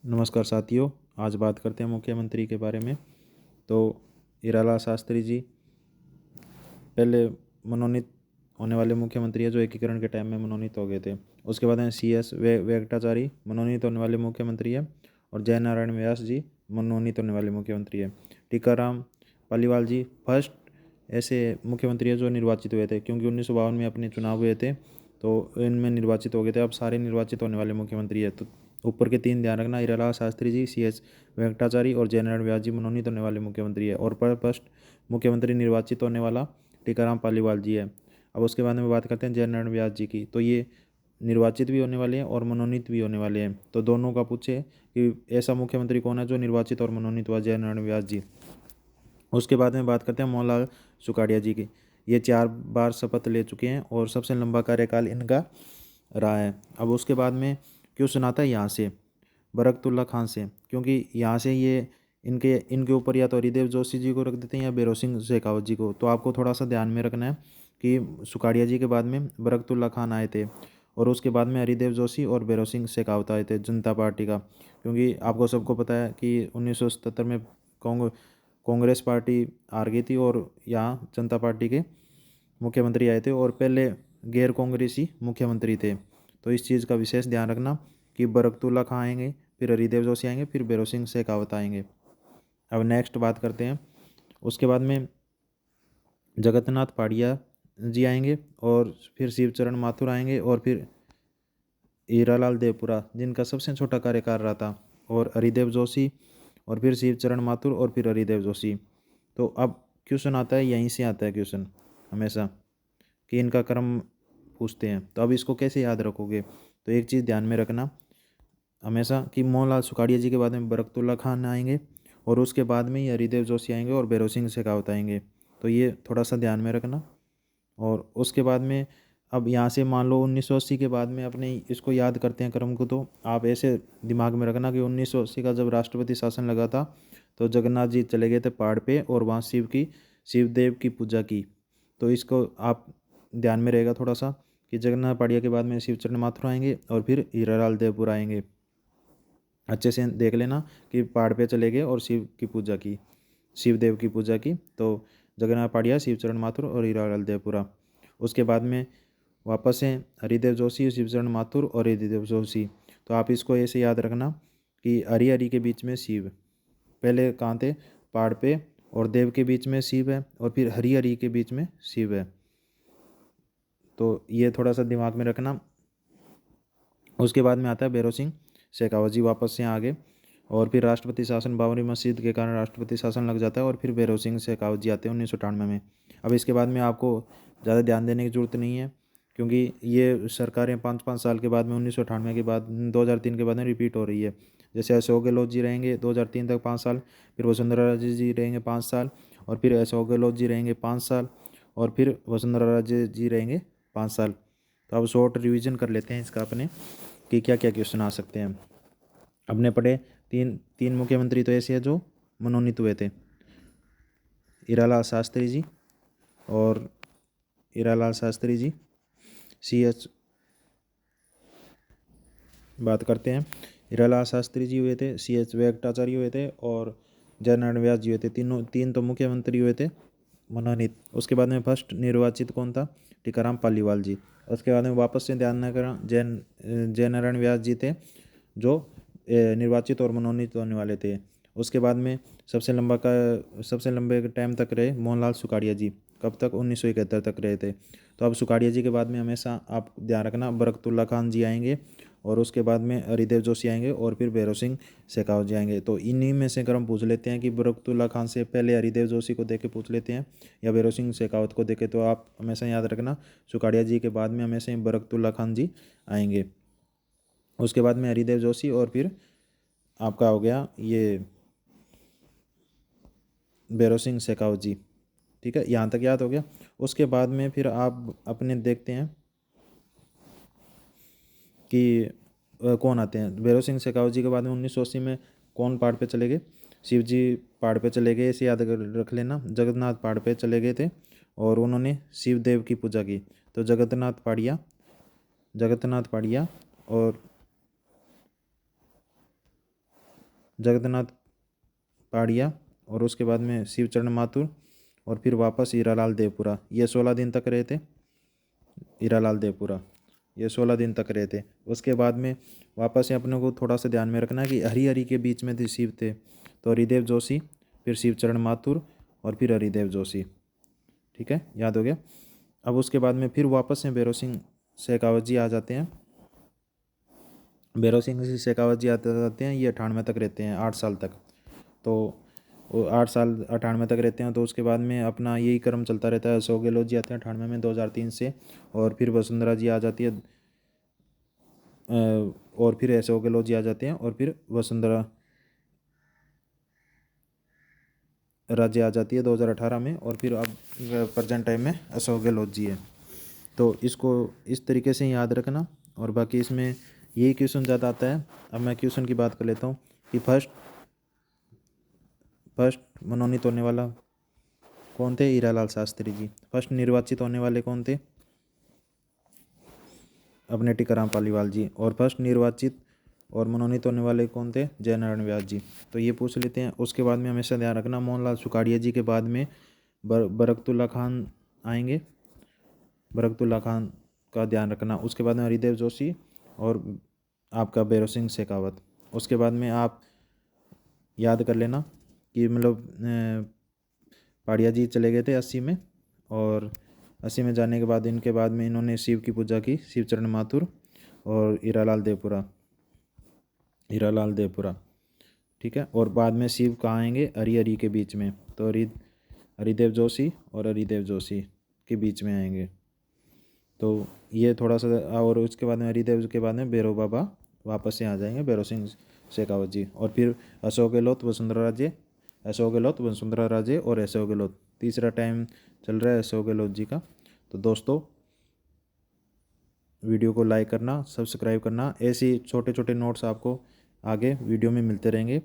नमस्कार साथियों। आज बात करते हैं मुख्यमंत्री के बारे में। तो हीरालाल शास्त्री जी पहले मनोनीत होने वाले मुख्यमंत्री है जो एकीकरण के टाइम में मनोनीत हो गए थे। उसके बाद में CS वेंकटाचारी मनोनीत होने वाले मुख्यमंत्री है और जयनारायण व्यास जी मनोनीत होने वाले मुख्यमंत्री है। टीकाराम पालीवाल जी फर्स्ट ऐसे मुख्यमंत्री है जो निर्वाचित हुए थे, क्योंकि 1952 में अपने चुनाव हुए थे तो इनमें निर्वाचित हो गए थे। अब सारे निर्वाचित होने वाले मुख्यमंत्री है। तो ऊपर के तीन ध्यान रखना, हीरालाल शास्त्री जी, CS वेंकटाचारी और जयनारायण व्यास जी मनोनीत होने वाले मुख्यमंत्री है। और फर्स्ट मुख्यमंत्री निर्वाचित होने वाला टीकाराम पालीवाल जी है। अब उसके बाद में बात करते हैं जयनारायण व्यास जी की। तो ये निर्वाचित भी होने वाले हैं और मनोनीत भी होने वाले हैं। तो दोनों का पूछे कि ऐसा मुख्यमंत्री कौन है जो निर्वाचित और मनोनीत हुआ, जयनारायण व्यास जी। उसके बाद में बात करते हैं मोहनलाल सुखाड़िया जी की। ये 4 बार शपथ ले चुके हैं और सबसे लंबा कार्यकाल इनका रहा है। अब उसके बाद में क्यों सुनाता है यहाँ से, बरकतुल्ला खान से, क्योंकि यहाँ से ये इनके ऊपर या तो हरिदेव जोशी जी को रख देते हैं या भैरव सिंह शेखावत जी को। तो आपको थोड़ा सा ध्यान में रखना है कि सुखाड़िया जी के बाद में बरकतुल्ला खान आए थे और उसके बाद में हरिदेव जोशी और भैरव सिंह शेखावत आए थे जनता पार्टी का। क्योंकि आपको सबको पता है कि 1977 में कांग्रेस पार्टी हार गई थी और यहाँ जनता पार्टी के मुख्यमंत्री आए थे और पहले गैर कांग्रेसी मुख्यमंत्री थे। तो इस चीज़ का विशेष ध्यान रखना कि बरकतुल्ला खां आएंगे, फिर हरिदेव जोशी आएंगे, फिर भैरव सिंह शेखावत आएंगे। अब नेक्स्ट बात करते हैं। उसके बाद में जगन्नाथ पाड़िया जी आएंगे और फिर शिवचरण माथुर आएंगे और फिर हीरालाल देवपुरा जिनका सबसे छोटा कार्यकाल रहा था, और हरिदेव जोशी और फिर शिवचरण माथुर और फिर हरिदेव जोशी। तो अब क्वेश्चन आता है, यहीं से आता है क्वेश्चन हमेशा कि इनका क्रम पूछते हैं। तो अब इसको कैसे याद रखोगे? तो एक चीज़ ध्यान में रखना हमेशा कि मोहनलाल सुखाड़िया जी के बाद में बरकतुल्ला खान आएंगे और उसके बाद में ही हरिदेव जोशी आएंगे और भैरव सिंह शेखावत आएंगे। तो ये थोड़ा सा ध्यान में रखना। और उसके बाद में अब यहाँ से मान लो 1980 के बाद में अपने इसको याद करते हैं क्रम को। तो आप ऐसे दिमाग में रखना कि 1980 का जब राष्ट्रपति शासन लगा था तो जगन्नाथ जी चले गए थे पहाड़ पे और वहाँ शिवदेव की पूजा की। तो इसको आप ध्यान में रहेगा थोड़ा सा कि जगन्नाथ पाड़िया के बाद में शिवचरण माथुर आएंगे और फिर हीरालाल देवपुर आएंगे। अच्छे से देख लेना कि पहाड़ पे चले गए और शिवदेव की पूजा की। तो जगन्नाथ पाड़िया, शिवचरण माथुर और हीरालाल देवपुरा। उसके बाद में वापस से हरिदेव जोशी, शिवचरण माथुर और हरिदेव जोशी। तो आप इसको ऐसे याद रखना कि हरि हरि के बीच में शिव, पहले कहाँ थे? पहाड़ पे, और देव के बीच में शिव है और फिर हरि हरि के बीच में शिव है। तो ये थोड़ा सा दिमाग में रखना। उसके बाद में आता है भैरव सिंह शेखावत जी वापस से आ गए और फिर राष्ट्रपति शासन, बाबरी मस्जिद के कारण राष्ट्रपति शासन लग जाता है और फिर भैरव सिंह शेखावत जी आते हैं 1998 में। अब इसके बाद में आपको ज़्यादा ध्यान देने की जरूरत नहीं है, क्योंकि ये सरकारें 5-5 साल के बाद में 1998 के बाद 2003 के बाद में रिपीट हो रही है। जैसे अशोक गहलोत जी रहेंगे 2003 तक 5 साल, फिर वसुंधरा राजे जी रहेंगे 5 साल, और फिर अशोक गहलोत जी रहेंगे 5 साल, और फिर वसुंधरा राजे जी रहेंगे 5 साल। तो अब शॉर्ट रिवीजन कर लेते हैं इसका अपने कि क्या क्या क्वेश्चन आ सकते हैं। अपने पढ़े तीन मुख्यमंत्री तो ऐसे हैं जो मनोनीत हुए थे, हीरालाल शास्त्री जी और CS बात करते हैं। हीरालाल शास्त्री जी हुए थे, CS वेंकटाचार्य हुए थे और जयनारायण व्यास जी हुए थे। तीन तो मुख्यमंत्री हुए थे मनोनीत। उसके बाद में फर्स्ट निर्वाचित कौन था? टीकाराम पालीवाल जी। उसके बाद में वापस से ध्यान न करना, जयनारायण व्यास जी थे जो निर्वाचित और मनोनीत होने वाले थे। उसके बाद में सबसे लंबे टाइम तक रहे मोहनलाल सुखाड़िया जी। कब तक? 1971 तक रहे थे। तो अब सुखाड़िया जी के बाद में हमेशा आप ध्यान रखना बरकतुल्ला खान जी आएंगे और उसके बाद में हरिदेव जोशी आएंगे और फिर भैरव सिंह शेखावत जी आएंगे। तो इन्हीं में से अगर हम पूछ लेते हैं कि बरकतुल्ला खान से पहले हरिदेव जोशी को देके पूछ लेते हैं या भैरव सिंह शेखावत को देखे, तो आप हमेशा याद रखना सुखाड़िया जी के बाद में हमेशा ही बरकतुल्ला खान जी आएंगे। उसके बाद में हरिदेव जोशी और फिर आपका हो गया ये भैरव सिंह शेखावत जी। ठीक है, यहाँ तक याद हो गया। उसके बाद में फिर आप अपने देखते हैं कि कौन आते हैं। भैरव सिंह शेखावत जी के बाद में 1980 में कौन पहाड़ पे चले गए? शिव जी पहाड़ पे चले गए, इसे याद रख लेना। जगन्नाथ पहाड़ पे चले गए थे और उन्होंने शिव देव की पूजा की। तो जगन्नाथ पाड़िया और जगन्नाथ पाड़िया और उसके बाद में शिवचरण माथुर और फिर वापस हीरालाल देवपुरा। ये 16 दिन तक रहे थे हीरालाल देवपुरा, ये 16 दिन तक रहे थे। उसके बाद में वापस से अपने को थोड़ा सा ध्यान में रखना है कि हरिहरी के बीच में थे शिव थे, तो हरिदेव जोशी, फिर शिवचरण माथुर और फिर हरिदेव जोशी। ठीक है, याद हो गया। अब उसके बाद में फिर वापस से भैरव सिंह शेखावत जी आ जाते हैं। भैरव सिंह शेखावत जी आते जाते हैं, ये 98 तक रहते हैं, 8 साल तक। तो वो 8 साल 98 तक रहते हैं। तो उसके बाद में अपना यही क्रम चलता रहता है। अशोक गहलोत जी आते हैं 98 में 2003 से, और फिर वसुंधरा जी आ जाती है, और फिर अशोक गहलोत जी आ जाते हैं, और फिर वसुंधरा राज्य आ जाती है 2018 में, और फिर अब प्रेजेंट टाइम में अशोक गहलोत जी है। तो इसको इस तरीके से याद रखना। और बाकी इसमें यही क्वेश्चन ज़्यादा आता है। अब मैं क्वेश्चन की बात कर लेता हूँ कि फर्स्ट मनोनीत होने वाला कौन थे? हीरालाल शास्त्री जी। फर्स्ट निर्वाचित होने वाले कौन थे? अपने टीकाराम पालीवाल जी। और फर्स्ट निर्वाचित और मनोनीत होने वाले कौन थे? जयनारायण व्यास जी। तो ये पूछ लेते हैं। उसके बाद में हमेशा ध्यान रखना, मोहनलाल सुखाड़िया जी के बाद में बरकतुल्ला खान आएंगे, बरकतुल्ला खान का ध्यान रखना। उसके बाद में हरिदेव जोशी और आपका भैरव सिंह शेखावत। उसके बाद में आप याद कर लेना कि मतलब पाड़िया जी चले गए थे 80 में, और 80 में जाने के बाद इनके बाद में इन्होंने शिव की पूजा की, शिवचरण माथुर और हीरालाल देवपुरा। ठीक है, और बाद में शिव कहाँ आएंगे? हरिहरी के बीच में। तो हरिदेव जोशी और हरिदेव जोशी के बीच में आएंगे। तो ये थोड़ा सा, और उसके बाद में हरिदेव के बाद में भैरव बाबा वापस से आ जाएंगे, भैरव सिंह शेखावत जी। और फिर अशोक गहलोत वसुंधरा राजे, अशोक गहलोत वसुंधरा राजे और अशोक गहलोत। तीसरा टाइम चल रहा है अशोक गहलोत जी का। तो दोस्तों, वीडियो को लाइक करना, सब्सक्राइब करना। ऐसे छोटे छोटे नोट्स आपको आगे वीडियो में मिलते रहेंगे।